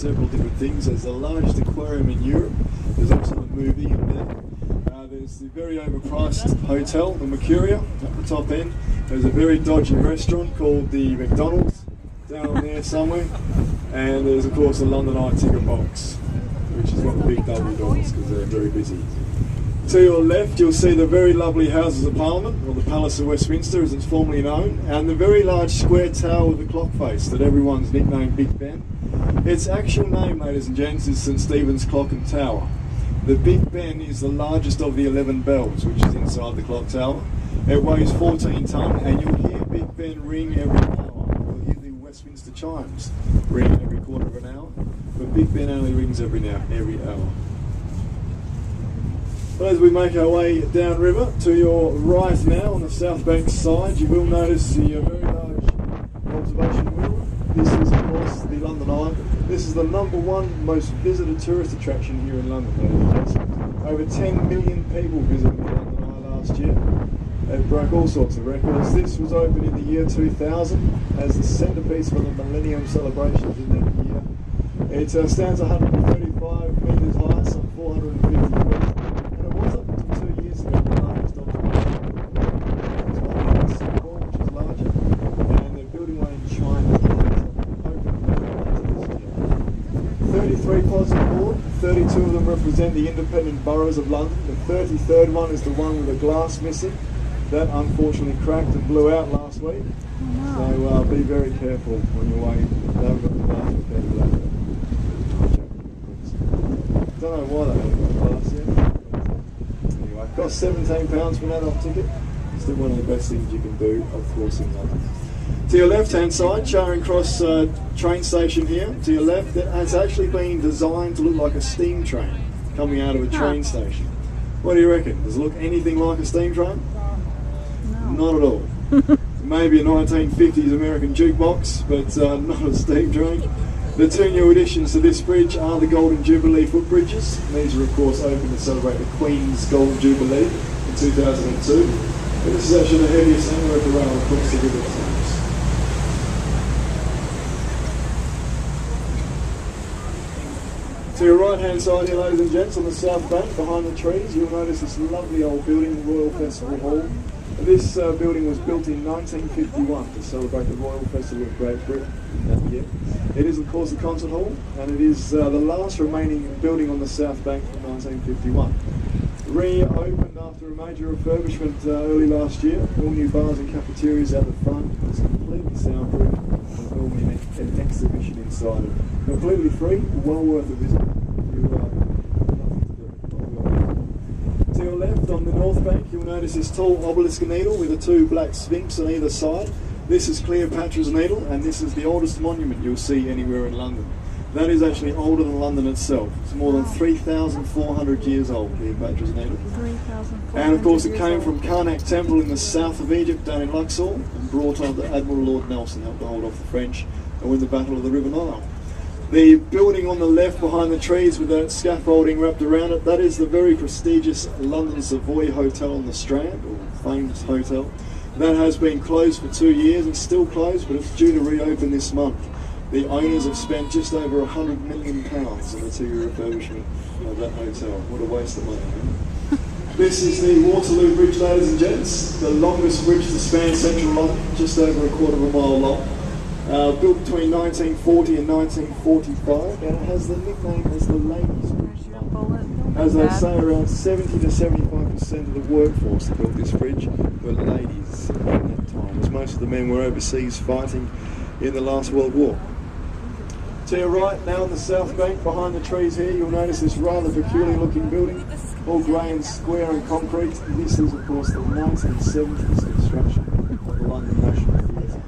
several different things. There's the largest aquarium in Europe. There's also a movie in there. There's the very overpriced hotel, the Mercuria, at the top end. There's a very dodgy restaurant called the McDonald's down there somewhere. And there's of course the London Eye ticket box, which has got the big double doors because they're very busy. To your left you'll see the very lovely Houses of Parliament, or the Palace of Westminster as it's formerly known, and the very large square tower with the clock face that everyone's nicknamed Big Ben. Its actual name, ladies and gents, is St Stephen's Clock and Tower. The Big Ben is the largest of the 11 bells which is inside the clock tower. It weighs 14 tonne and you'll hear Big Ben ring every hour. You'll hear the Westminster chimes ring every quarter of an hour, but Big Ben only rings every hour. But as we make our way downriver, to your right now on the South Bank side, you will notice the very large observation wheel. This is of course the London Eye. This is the #1 most visited tourist attraction here in London. Over 10 million people visited the London Eye last year. It broke all sorts of records. This was opened in the year 2000 as the centrepiece for the Millennium celebrations in that year. It stands 135 metres high, some 450 feet, and it was up until 2 years ago the largest observation. It's one in Singapore, which is larger, and they're building one in China. 33 pods on board, 32 of them represent the independent boroughs of London. The 33rd one is the one with the glass missing. That unfortunately cracked and blew out last week. So be very careful on your way. They haven't got the glass repaired with that. Don't know why they haven't got glass yet. Anyway, cost £17 for an adult ticket. Still one of the best things you can do, of course, in London. To your left hand side, Charing Cross train station here, to your left, that has actually been designed to look like a steam train coming out of a train station. What do you reckon? Does it look anything like a steam train? No. Not at all. Maybe a 1950s American jukebox, but not a steam train. The two new additions to this bridge are the Golden Jubilee footbridges. These are of course open to celebrate the Queen's Golden Jubilee in 2002. But this is actually the heaviest American rail across the River Thames. To your right hand side here, ladies and gents, on the south bank behind the trees, you'll notice this lovely old building, the Royal Festival Hall. This building was built in 1951 to celebrate the Royal Festival of Great Britain in that year. It is of course the concert hall, and it is the last remaining building on the south bank from 1951. Reopened after a major refurbishment early last year. All new bars and cafeterias out the front. It's completely soundproof. There's normally an exhibition inside it. Completely free, well worth a visit. To your left on the north bank you'll notice this tall obelisk needle with the two black sphinx on either side. This is Cleopatra's Needle, and this is the oldest monument you'll see anywhere in London. That is actually older than London itself. It's more than 3,400 years old, Cleopatra's Needle. And of course it came from Karnak Temple in the south of Egypt down in Luxor, and brought on to Admiral Lord Nelson, helped to hold off the French and win the Battle of the River Nile. The building on the left behind the trees with that scaffolding wrapped around it, that is the very prestigious London Savoy Hotel on the Strand, or famous hotel. That has been closed for 2 years and still closed, but it's due to reopen this month. The owners have spent just over £100 million on the 2-year refurbishment of that hotel. What a waste of money. Eh? This is the Waterloo Bridge, ladies and gents, the longest bridge to span central London, just over a quarter of a mile long. Built between 1940 and 1945, and it has the nickname as the Ladies' Bridge. As they say, around 70 to 75% of the workforce that built this bridge were ladies at that time, as most of the men were overseas fighting in the last World War. To your right, now on the south bank, behind the trees here, you'll notice this rather peculiar looking building, all grey and square and concrete. This is of course the 1970s construction of the London National Theatre.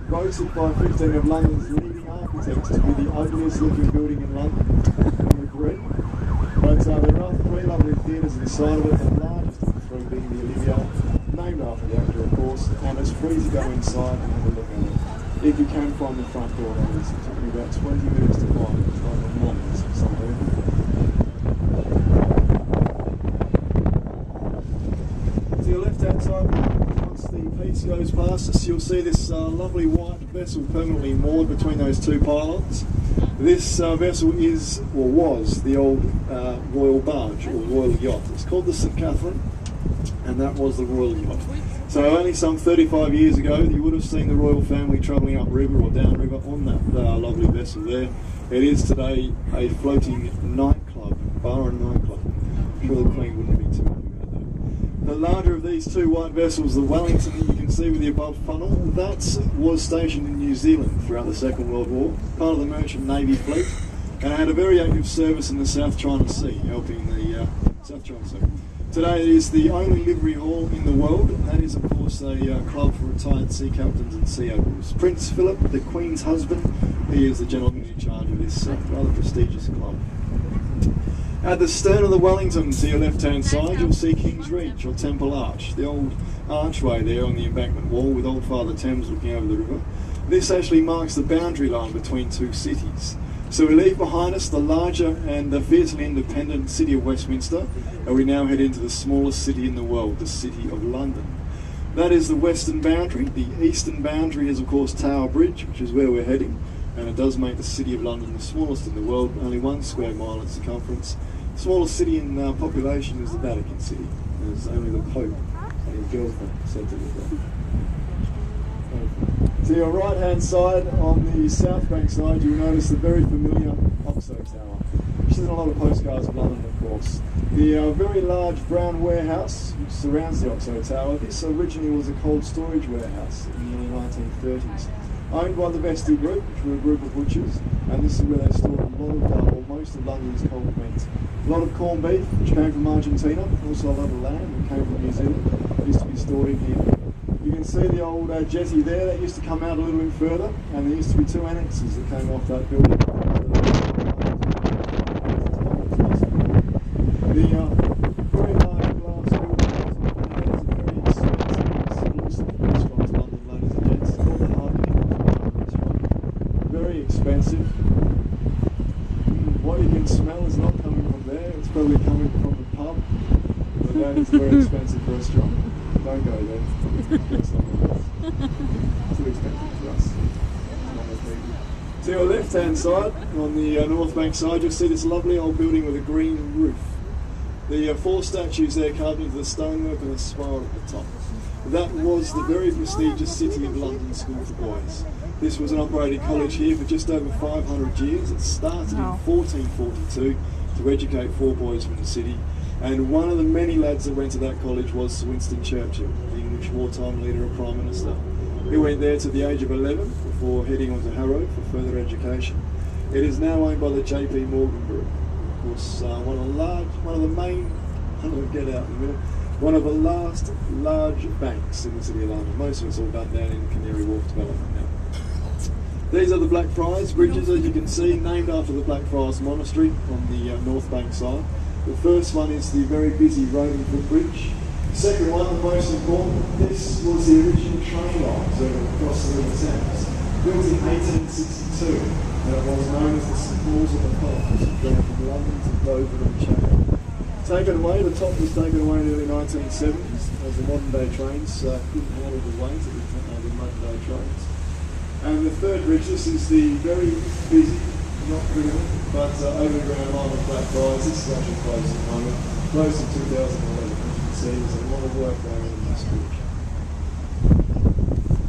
Voted by 15 of London's leading architects to be the ugliest looking building in London. We agree. But there are 3 lovely theatres inside of it, the largest of the 3 being the Olivia, named after the actor of course, and it's free to go inside and have a look at it. If you can find the front door, that is. It took me about 20 minutes to find it. It's like a month somewhere. To your left hand side, once the piece goes past us, you'll see this lovely white vessel permanently moored between those 2 pylons. This vessel is, or was, the old royal barge or royal yacht. It's called the St. Catherine, and that was the royal yacht. So only some 35 years ago, you would have seen the royal family travelling upriver or downriver on that lovely vessel there. It is today a floating nightclub, bar and nightclub. I'm sure the Queen wouldn't be too happy about that. The larger of these two white vessels, the Wellington that you can see with the above funnel, that was stationed in New Zealand throughout the Second World War, part of the Merchant Navy fleet, and had a very active service in the South China Sea, helping the South China Sea. Today it is the only livery hall in the world, and that is of course a club for retired sea captains and sea admirals. Prince Philip, the Queen's husband, he is the gentleman in charge of this rather prestigious club. At the stern of the Wellington, to your left-hand side, you'll see King's Reach or Temple Arch, the old archway there on the embankment wall with Old Father Thames looking over the river. This actually marks the boundary line between two cities. So we leave behind us the larger and the fiercely independent city of Westminster, and we now head into the smallest city in the world, the city of London. That is the western boundary. The eastern boundary is of course Tower Bridge, which is where we're heading, and it does make the city of London the smallest in the world, only 1 square mile in circumference. The smallest city in population is the Vatican City. There's only the Pope and his girlfriend said to live there. To your right hand side, on the south bank side, you will notice the very familiar Oxo Tower, which is in a lot of postcards of London of course. The very large brown warehouse which surrounds the Oxo Tower, this originally was a cold storage warehouse in the early 1930s. Owned by the Vestal Group, which were a group of butchers, and this is where they stored a lot of, or most of London's cold meat. A lot of corned beef, which came from Argentina, also a lot of lamb, which came from New Zealand, used to be stored in here. You can see the old jetty there, that used to come out a little bit further, and there used to be 2 annexes that came off that building. The very large glass building is a very expensive, exclusive restaurant to London, ladies and gents. It's called the restaurant. Very expensive. What you can smell is not coming from there, it's probably coming from the pub, but that is a very expensive restaurant. Don't go there. It's too expensive for us. To your left hand side, on the north bank side, you'll see this lovely old building with a green roof. The 4 statues there carved into the stonework and a spiral at the top. That was the very prestigious City of London School for Boys. This was an operating college here for just over 500 years. It started in 1442 to educate 4 boys from the city. And one of the many lads that went to that college was Sir Winston Churchill, the English wartime leader and Prime Minister. He went there to the age of 11 before heading on to Harrow for further education. It is now owned by the J.P. Morgan Group. Of course, one of the last large banks in the City of London. Most of it's all done down in Canary Wharf development now. These are the Blackfriars Bridges, as you can see, named after the Blackfriars Monastery on the north bank side. The first one is the very busy Rodenfoot Bridge. The second one, the most important, this was the original train line across the River Thames, built in 1862, and it was known as the St Paul's of the Pines, going from London to Dover and Chatham. Taken away, the top was taken away in the early 1970s, as the modern day trains couldn't handle the weight of the modern day trains. And the third bridge, this is the very busy, not critical, but overground line of Blackfriars. This is actually closed at the moment, closed in 2011. As you can see, there's a lot of work going on in this bridge.